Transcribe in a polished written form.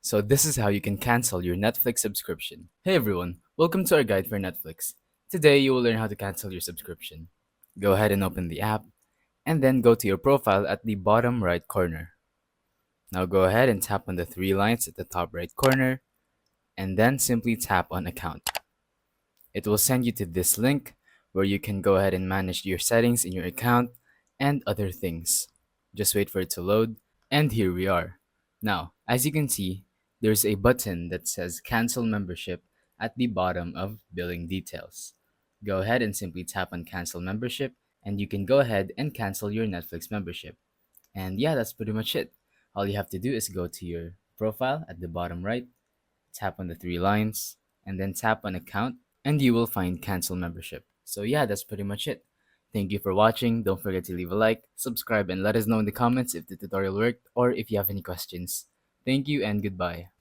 So this is how you can cancel your Netflix subscription. Hey everyone, welcome to our guide for Netflix. Today you will learn how to cancel your subscription. Go ahead and open the app, and then go to your profile at the bottom right corner. Now go ahead and tap on the three lines at the top right corner, and then simply tap on account. It will send you to this link where you can go ahead and manage your settings in your account and other things. Just wait for it to load, and here we are. Now, as you can see, there's a button that says cancel membership at the bottom of billing details. Go ahead and simply tap on cancel membership, and you can go ahead and cancel your Netflix membership. And yeah, that's pretty much it. All you have to do is go to your profile at the bottom right, tap on the three lines, and then tap on account, and you will find cancel membership. So yeah, that's pretty much it. Thank you for watching. Don't forget to leave a like, subscribe, and let us know in the comments if the tutorial worked or if you have any questions. Thank you and goodbye.